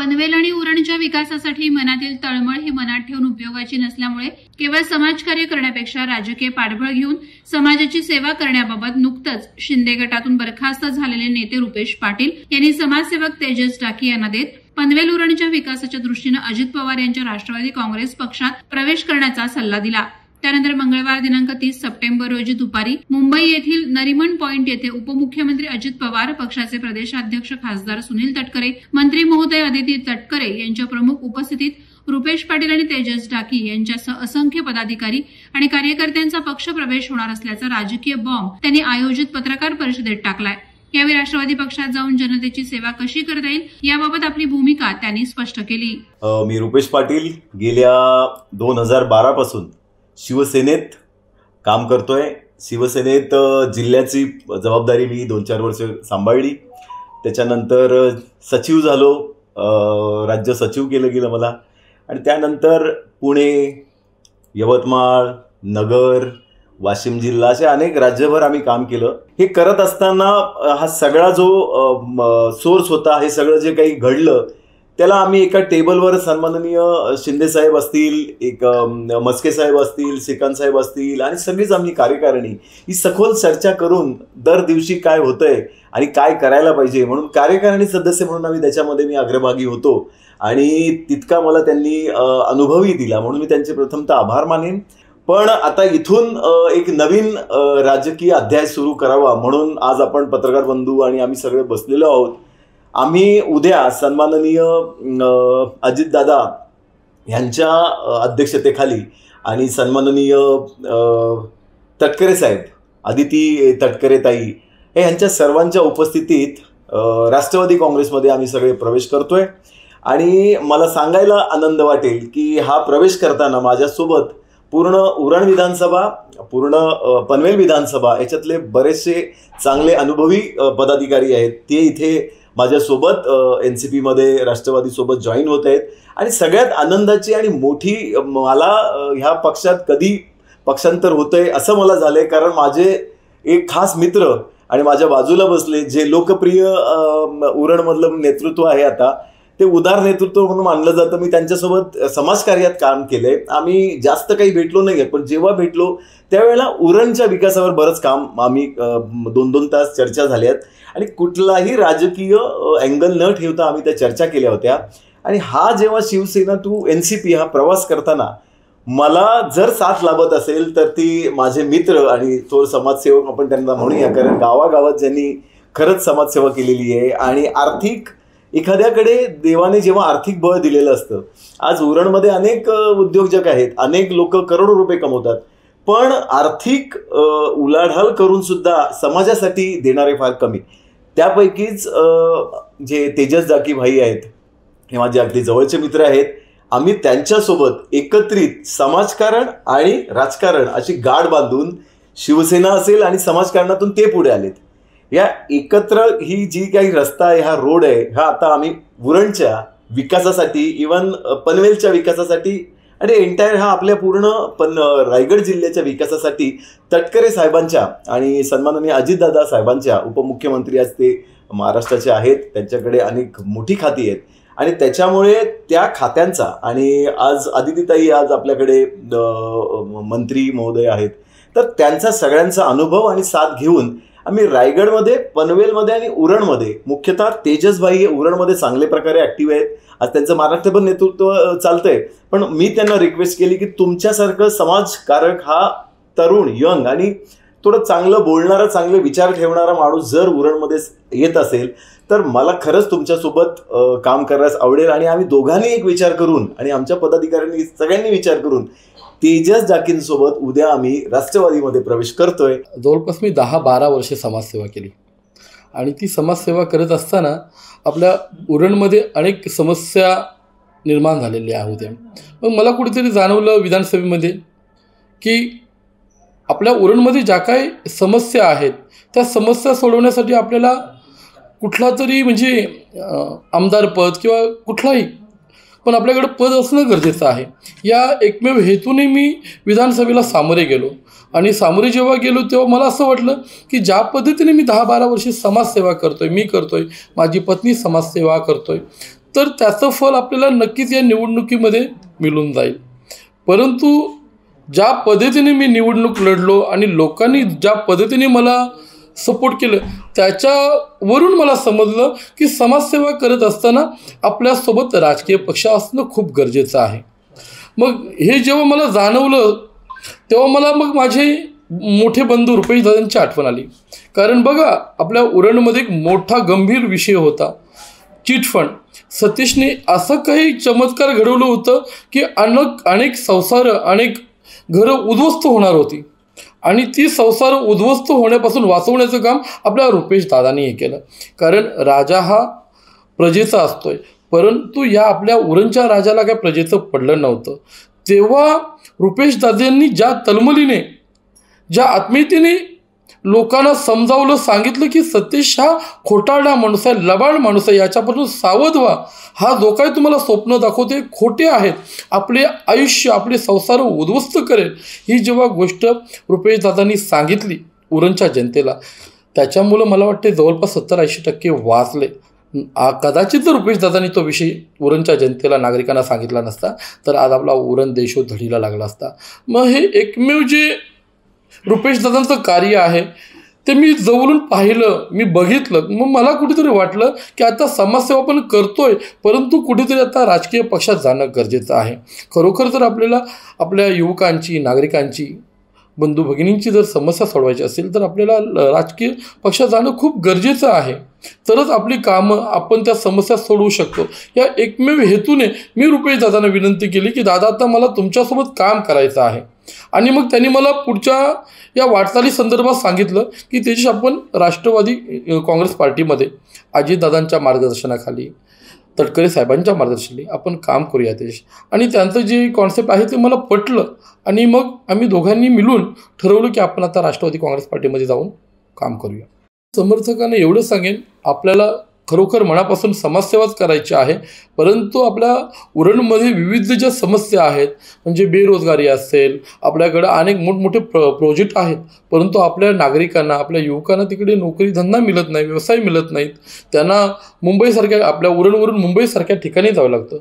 पनवेल आणि उरणच्या विकासासाठी मनातील तळमळ ही मनात ठेवून उपयोगाची नसल्यामुळे केवळ समाजकार्य करण्यापेक्षा राजकीय पाठबळ घेऊन समाजाची सेवा करण्याबाबत नुकतंच शिंदे गटातून बरखास्त झालेले नेते रुपेश पाटील यांनी समाजसेवक तेजस डाकी यांना देत पनवेल उरणच्या विकासाच्या दृष्टीने अजित पवार यांच्या राष्ट्रवादी काँग्रेस पक्षात प्रवेश करण्याचा सल्ला दिला। त्यानंतर मंगळवार दिनांक 30 सप्टेंबर रोजी दुपारी मुंबई येथील नरिमन पॉइंट येथे उपमुख्यमंत्री अजित पवार, पक्षाचे प्रदेशाध्यक्ष खासदार सुनील तटकरे, मंत्री महोदय अदिती तटकरे यांच्या प्रमुख उपस्थितीत रुपेश पाटील आणि तेजस डाकी यांच्यासह असंख्य पदाधिकारी आणि कार्यकर्त्यांचा पक्ष प्रवेश होणार असल्याचा राजकीय बॉम्ब त्यांनी आयोजित पत्रकार परिषदेत टाकलाय। यावेळी राष्ट्रवादी पक्षात जाऊन जनतेची सेवा कशी करता येईल याबाबत आपली भूमिका त्यांनी स्पष्ट केली। मी रुपेश पाटील गेल्या 2012 पासून शिवसेनेत काम करतोय। शिवसेनेत जिल्ह्याची जबाबदारी मी 2-4 वर्ष सांभाळली। त्याच्यानंतर सचिव झालो, राज्य सचिव केलं गेलं मला, आणि त्यानंतर पुणे, यवतमाळ, नगर, वाशिम जिल्हा असे अनेक राज्यभर आम्ही काम केलं। हे करत असताना हा सगळा जो सोर्स होता, हे सगळं जे काही घडलं त्याला आम्ही एका टेबलवर सन्माननीय शिंदे साहेब असतील, एक मस्के साहेब असतील, श्रीकांत साहेब असतील आणि सगळीच आम्ही कार्यकारिणी ही सखोल चर्चा करून दर दिवशी काय होतंय आणि काय करायला पाहिजे म्हणून कार्यकारिणी सदस्य म्हणून आम्ही त्याच्यामध्ये मी अग्रभागी होतो आणि तितका मला त्यांनी अनुभवही दिला म्हणून मी त्यांचे प्रथमतः आभार मानेन। पण आता इथून एक नवीन राजकीय अध्याय सुरू करावा म्हणून आज आपण पत्रकार बंधू आणि आम्ही सगळे बसलेलो आहोत। आम्ही उद्या सन्माननीय अजितदादा यांच्या अध्यक्षतेखाली आणि सन्माननीय तटकरे साहेब, अदिती तटकरे ताई हे यांच्या सर्वांच्या उपस्थितीत राष्ट्रवादी काँग्रेसमध्ये आम्ही सगळे प्रवेश करतोय। आणि मला सांगायला आनंद वाटेल की हा प्रवेश करताना माझ्यासोबत पूर्ण उरण विधानसभा, पूर्ण पनवेल विधानसभा याच्यातले बरेचसे चांगले अनुभवी पदाधिकारी आहेत, ते इथे माझ्यासोबत NCP मध्ये राष्ट्रवादी सोबत जॉईन होत आहेत। आणि सगळ्यात आनंदाची आणि मोठी मला ह्या पक्षात कधी पक्षांतर होतंय असं मला झालंय, कारण माझे एक खास मित्र आणि माझ्या बाजूला बसले जे लोकप्रिय उरणमधलं नेतृत्व आहे आता ते उदार नेतृत्व म्हणून मानलं जातं। मी त्यांच्यासोबत समाजकार्यात काम केलंय। आम्ही जास्त काही भेटलो नाही, पण जेव्हा भेटलो त्यावेळेला उरणच्या विकासावर बरंच काम आम्ही 2-2 तास चर्चा झाल्यात आणि कुठलाही राजकीय अँगल न ठेवता आम्ही त्या चर्चा केल्या होत्या। आणि हा जेव्हा शिवसेना टू NCP हा प्रवास करताना मला जर साथ लाभत असेल तर ती माझे मित्र आणि तो समाजसेवक आपण त्यांना म्हणूया, कारण गावागावात ज्यांनी खरंच समाजसेवा केलेली आहे आणि आर्थिक एखाद्याकडे देवाने जेव्हा आर्थिक बळ दिलेलं असतं, आज उरणमध्ये अनेक उद्योजक आहेत, अनेक लोक करोडो रुपये कमवतात, पण आर्थिक उलाढाल करून सुद्धा समाजासाठी देणारे फार कमी। त्यापैकीच जे तेजस डाकी भाई आहेत हे माझे अगदी जवळचे मित्र आहेत। आम्ही त्यांच्यासोबत एकत्रित समाजकारण आणि राजकारण अशी गाठ बांधून शिवसेना असेल आणि समाजकारणातून ते पुढे आलेत। या एकत्र ही जी काही रस्ता आहे, हा रोड आहे, हा आता आम्ही उरणच्या विकासासाठी, इवन पनवेलच्या विकासासाठी आणि एंटायर हा आपल्या पूर्ण रायगड जिल्ह्याच्या विकासासाठी तटकरे साहेबांच्या आणि सन्माननीय अजितदादा साहेबांच्या, उपमुख्यमंत्री आज ते महाराष्ट्राचे आहेत, त्यांच्याकडे अनेक मोठी खाती आहेत आणि त्याच्यामुळे त्या खात्यांचा आणि आज अदितीताई आज आपल्याकडे मंत्री महोदय आहेत, तर त्यांचा सगळ्यांचा अनुभव आणि साथ घेऊन आम्ही रायगडमध्ये, पनवेलमध्ये आणि उरणमध्ये, मुख्यतः तेजसभाई हे उरणमध्ये चांगल्या प्रकारे ऍक्टिव्ह आहेत, आज त्यांचं महाराष्ट्रभर नेतृत्व चालतंय। पण मी त्यांना रिक्वेस्ट केली की तुमच्यासारखं समाजकारक हा तरुण, यंग आणि थोडं चांगलं बोलणारा, चांगले विचार ठेवणारा माणूस जर उरणमध्ये येत असेल तर मला खरंच तुमच्यासोबत काम करायला आवडेल। आणि आम्ही दोघांनी एक विचार करून आणि आमच्या पदाधिकाऱ्यांनी सगळ्यांनी विचार करून तेजस डाकींसोबत उद्या आम्ही राष्ट्रवादीमध्ये प्रवेश करतोय। जवळपास मी 10-12 वर्षे समाजसेवा केली आणि ती समाजसेवा करत असताना आपल्या उरणमध्ये अनेक समस्या निर्माण झालेल्या होत्या। मग मला कुठेतरी जाणवलं विधानसभेमध्ये की आपल्या उरणमध्ये ज्या काही समस्या आहेत त्या समस्या सोडवण्यासाठी आपल्याला कुठला तरी म्हणजे आमदार पद किंवा कुठलाही पण आपल्याकडे पद असणं गरजेचं आहे। या एकमेव हेतूने मी विधानसभेला सामोरे गेलो आणि सामोरे जेव्हा गेलो तेव्हा मला असं वाटलं की ज्या पद्धतीने मी 10-12 वर्षे समाजसेवा करतोय, मी करतोय, माझी पत्नी समाजसेवा करतोय, तर त्याचं फल आपल्याला नक्कीच या निवडणुकीमध्ये मिळून जाईल. परंतु ज्या पद्धतीने मी निवडणूक लढलो आणि लोकांनी ज्या पद्धतीने मला सपोर्ट केलं, त्याच्यावरून मला समजलं की समाजसेवा करत असताना आपल्यासोबत राजकीय पक्ष असणं खूप गरजेचं आहे. मग हे जेव्हा मला जाणवलं तेव्हा मला मग माझे मोठे बंधू रुपेश दादांची आठवण आली. कारण बघा, आपल्या उरणमध्ये एक मोठा गंभीर विषय होता, चिटफंड. सतीशने असं काही चमत्कार घडवलं होतं की अनेक संसार, अनेक घरं उद्ध्वस्त होणार होती आणि ती संसार उद्ध्वस्त होण्यापासून वाचवण्याचं काम आपल्या रुपेश दादांनी हे केलं. कारण राजा हा प्रजेचा असतोय, परंतु या आपल्या उरणच्या राजाला काय प्रजेचं पडलं नव्हतं. तेव्हा रुपेश दादांनी ज्या तळमळीने, ज्या आत्मीयतेने लोकांना समजावलं, सांगितलं की सतीश हा खोटारडा माणूस आहे, लबाड माणूस आहे, याच्यापासून सावध व्हा. हा जो काही तुम्हाला स्वप्न दाखवते खोटे आहेत, आपले आयुष्य, आपले संसार उद्ध्वस्त करेल. ही जेव्हा गोष्ट रुपेश दादांनी सांगितली उरणच्या जनतेला, त्याच्यामुळं मला वाटते जवळपास 70-80% वाचले. कदाचित जर रुपेश दादांनी तो विषय उरणच्या जनतेला, नागरिकांना सांगितला नसता तर आज आपला उरण देशोधडीला लागला असता. मग हे एकमेव जे रुपेश दादांचं कार्य आहे ते मी जवळून पाहिलं, मी बघितलं. मग मला कुठेतरी वाटलं की आता समाजसेवा पण करतोय, परंतु कुठेतरी आता राजकीय पक्षात जाणं गरजेचं आहे. खरोखर जर आपल्याला आपल्या युवकांची, नागरिकांची, बंधू भगिनींची जर समस्या सोडवायची असेल तर आपल्याला राजकीय पक्षात जाणं खूप गरजेचं आहे. तरच आपली कामं, आपण त्या समस्या सोडवू शकतो. या एकमेव हेतूने मी रुपेश दादांना विनंती केली की दादा, आता मला तुमच्यासोबत काम करायचं आहे. आणि मग त्यांनी मला पुढच्या या वाटचाली संदर्भात सांगितलं की त्याची आपण राष्ट्रवादी काँग्रेस पार्टीमध्ये अजितदादांच्या मार्गदर्शनाखाली, तटकरे साहेबांच्या मार्गदर्शनाखाली आपण काम करूया देश. आणि त्यांचं जे कॉन्सेप्ट आहे ते मला पटलं आणि मग आम्ही दोघांनी मिळून ठरवलं की आपण आता राष्ट्रवादी काँग्रेस पार्टीमध्ये जाऊन काम करूया. समर्थकांना एवढं सांगेन, आपल्याला खरोखर मनापासून समाजसेवाच करायची आहे, परंतु आपल्या उरणमध्ये विविध ज्या समस्या आहेत, म्हणजे बेरोजगारी असेल, आपल्याकडं अनेक मोठमोठे प्रोजेक्ट आहेत, परंतु आपल्या नागरिकांना, आपल्या युवकांना तिकडे नोकरी धंदा मिळत नाही, व्यवसाय मिळत नाहीत. त्यांना मुंबईसारख्या, आपल्या उरणवरून मुंबईसारख्या ठिकाणी जावं लागतं.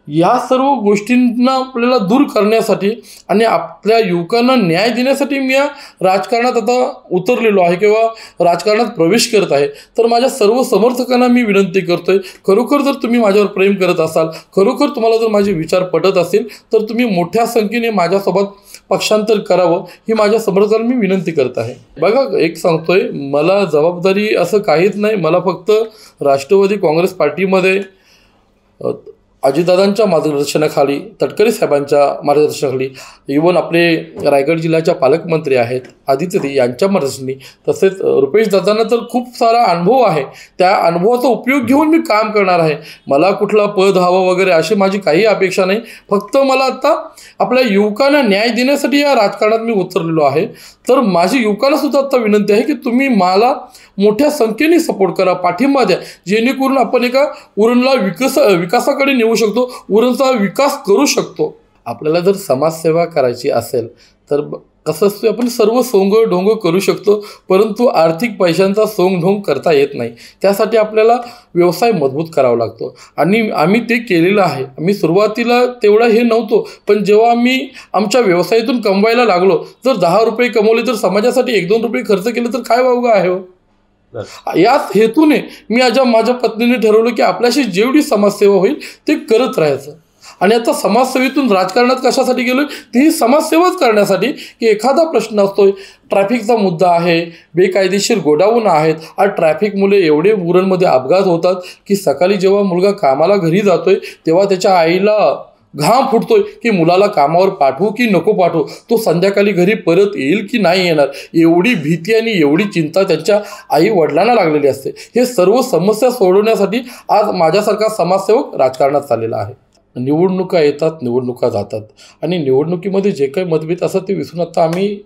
या सर्व गोष्टींना आपल्याला दूर करण्यासाठी आणि आपल्या युवकांना न्याय देण्यासाठी मी या राजकारणात आता उतरलेलो आहे किंवा राजकारणात प्रवेश करत आहे. तर माझ्या सर्व समर्थकांना मी विनंती करतोय, खरोखर जर तुम्ही माझ्यावर प्रेम करत असाल, खरोखर तुम्हाला जर माझे विचार पटत असेल तर तुम्ही मोठ्या संख्येने माझ्यासोबत पक्षांतर करावं, ही माझ्या समर्थकांना मी विनंती करत आहे. बघा, एक सांगतोय, मला जबाबदारी असं काहीच नाही. मला फक्त राष्ट्रवादी काँग्रेस पार्टीमध्ये अजितदादांच्या मार्गदर्शनाखाली, तटकरे साहेबांच्या मार्गदर्शनाखाली, इव्हन आपले रायगड जिल्ह्याच्या पालकमंत्री आहेत आदित्य यांच्या मार्गदर्शनाखाली, तसेच रुपेश दादांना तर खूप सारा अनुभव आहे, त्या अनुभवाचा उपयोग घेऊन मी काम करणार आहे. मला कुठला पद हवं वगैरे अशी माझी काही अपेक्षा नाही. फक्त मला आता आपल्या युवकांना न्याय देण्यासाठी या राजकारणात मी उतरलेलो आहे. तर माझी युवकांना सुद्धा आता विनंती आहे की तुम्ही मला मोठ्या संख्येने सपोर्ट करा, पाठिंबा द्या, जेणेकरून आपण एका उरणला विकासाकडे नेऊ शकतो, उरणचा विकास करू शकतो. आपल्याला जर समाजसेवा करायची असेल तर कसं असतं, आपण सर्व सोंग ढोंग करू शकतो, परंतु आर्थिक पैशांचा सोंग ढोंग करता येत नाही. त्यासाठी आपल्याला व्यवसाय मजबूत करावा लागतो आणि आम्ही ते केलेलं आहे. आम्ही सुरुवातीला तेवढा हे नव्हतो, पण जेव्हा आम्ही आमच्या व्यवसायातून कमवायला लागलो, जर 10 रुपये कमवले तर समाजासाठी 1-2 रुपये खर्च केले तर काय वावगा आहे हो. याच हेतूने मी माझ्या पत्नीने ठरवलं की आपल्याशी जेवढी समाजसेवा होईल ते करत राहायचं. आणि आता समाजसेवेतून राजकारणात कशासाठी गेलो, ती समाजसेवाच करण्यासाठी. की एखादा प्रश्न असतोय, ट्रॅफिकचा मुद्दा आहे, बेकायदेशीर गोडाऊन आहेत, आज ट्रॅफिकमुळे एवढे उरणमध्ये अपघात होतात की सकाळी जेव्हा मुलगा कामाला घरी जातोय तेव्हा त्याच्या आईला घाम फुटतोय की मुलाला कामावर पाठवू की नको पाठवू, तो संध्याकाळी घरी परत येईल की नाही येणार, एवढी भीती आणि एवढी चिंता त्यांच्या आई वडिलांना लागलेली असते. हे सर्व समस्या सोडवण्यासाठी आज माझ्यासारखा समाजसेवक राजकारणात चाललेला आहे. निवडणुका येतात, निवडणुका जातात आणि निवडणुकीमध्ये जे काही मतभेद असतात ते विसरून आता आम्ही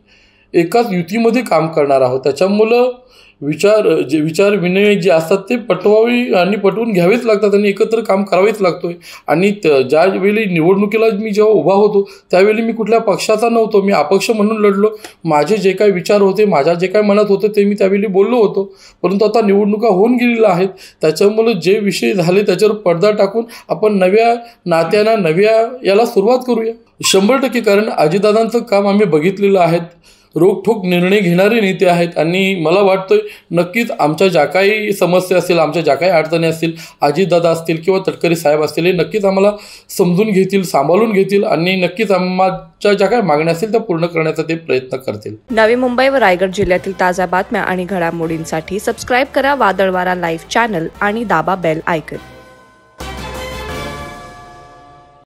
एकाच युतीमध्ये काम करणार आहोत. त्याच्यामुळं विचार विनिमय जे असतात ते पटवावे आणि पटवून घ्यावेच लागतात आणि एकत्र काम करावेच लागतोय. आणि ज्यावेळी निवडणुकीला मी जेव्हा उभा होतो त्यावेळी मी कुठल्या पक्षाचा नव्हतो, मी अपक्ष म्हणून लढलो. माझे जे काही विचार होते, माझ्या जे काही मनात होतं ते मी त्यावेळी बोललो होतो. परंतु आता निवडणुका होऊन गेलेल्या आहेत, त्याच्यामुळे जे विषय झाले त्याच्यावर पडदा टाकून आपण नव्या नात्यांना नव्या याला सुरुवात करूया 100%. कारण अजितदादांचं काम आम्ही बघितलेलं आहे. रोखठोक निर्णय घेणारे नेते आहेत आणि मला वाटतं नक्कीच आमच्या ज्या काही समस्या असतील, आमच्या ज्या काही अडचणी असतील, अजितदादा असतील किंवा तटकरे साहेब असतील, हे नक्कीच आम्हाला समजून घेतील, सांभाळून घेतील आणि नक्कीच आमच्या ज्या काही मागण्या असतील त्या पूर्ण करण्याचा ते प्रयत्न करतील. नवी मुंबई व रायगड जिल्ह्यातील ताज्या बातम्या आणि घडामोडींसाठी सबस्क्राईब करा वादळवारा लाईव्ह चॅनल आणि दाबा बेल आयकॉन.